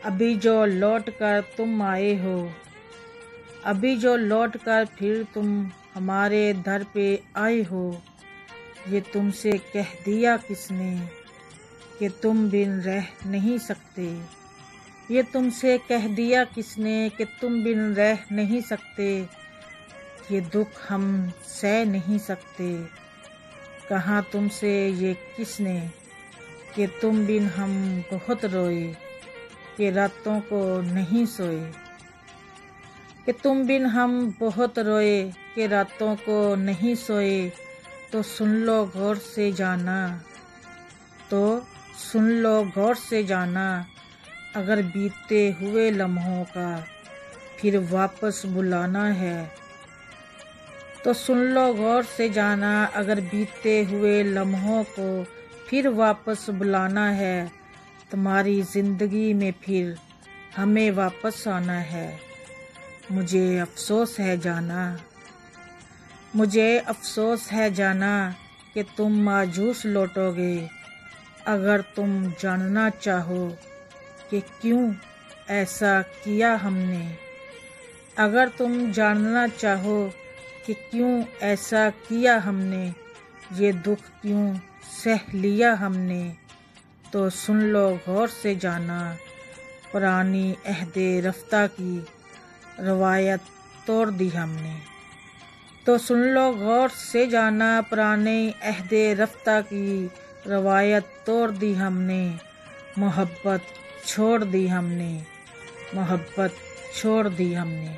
ابھی جو لوٹ کر تم آئے ہو، ابھی جو لوٹ کر پھر تم ہمارے در پہ آئے ہو، یہ تم سے کہہ دیا کس نے کہ تم بن رہ نہیں سکتے، یہ تم سے کہہ دیا کس نے کہ تم بن رہ نہیں سکتے، یہ دکھ ہم سہ نہیں سکتے، کہاں تم سے یہ کس نے کہ تم بن ہم بہت روئے، کہ راتوں کو نہیں سوئے، کہ تم بن ہم بہت روئے، کہ راتوں کو نہیں سوئے، تو سن لو غور سے جانا، تو سن لو غور سے جانا، اگر بیتے ہوئے لمحوں کا پھر واپس بلانا ہے، تو سن لو غور سے جانا، اگر بیتے ہوئے لمحوں کو پھر واپس بلانا ہے، تمہاری زندگی میں پھر ہمیں واپس آنا ہے، مجھے افسوس ہے جانا، مجھے افسوس ہے جانا کہ تم مایوس لوٹو گے، اگر تم جاننا چاہو کہ کیوں ایسا کیا ہم نے، اگر تم جاننا چاہو کہ کیوں ایسا کیا ہم نے، یہ دکھ کیوں سہ لیا ہم نے، تو سن لو غور سے جانا، پرانی عہد رفتہ کی روایت توڑ دی ہم نے، تو سن لو غور سے جانا، پرانے عہد رفتہ کی روایت توڑ دی ہم نے، محبت چھوڑ دی ہم نے، محبت چھوڑ دی ہم نے۔